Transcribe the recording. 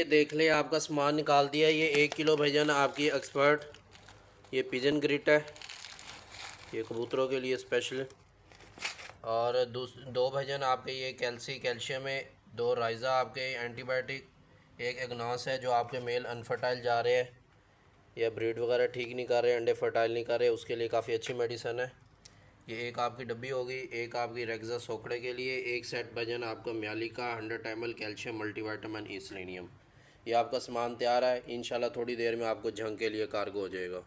ये देख ले आपका सामान निकाल दिया। ये 1 किलो भाईजान आपकी एक्सपर्ट ये पिजन ग्रिट है, ये कबूतरों के लिए स्पेशल। और दो भाईजान आपके ये कैल्शियम है, 2 राइज़ा आपके एंटीबायोटिक, एक एग्नास है जो आपके मेल अनफर्टाइल जा रहे हैं या ब्रीड वगैरह ठीक नहीं कर रहे, अंडे फर्टाइल नहीं कर रहे, उसके लिए काफ़ी अच्छी मेडिसन है। ये एक आपकी डब्बी होगी, एक आपकी रेक्सा सोकड़े के लिए, एक सेट भाईजान आपका म्याली का 100 ml कैल्शियम मल्टीवाइटामिन ई सेलेनियम। ये आपका सामान तैयार है, इंशाल्लाह थोड़ी देर में आपको जंग के लिए कार्गो हो जाएगा।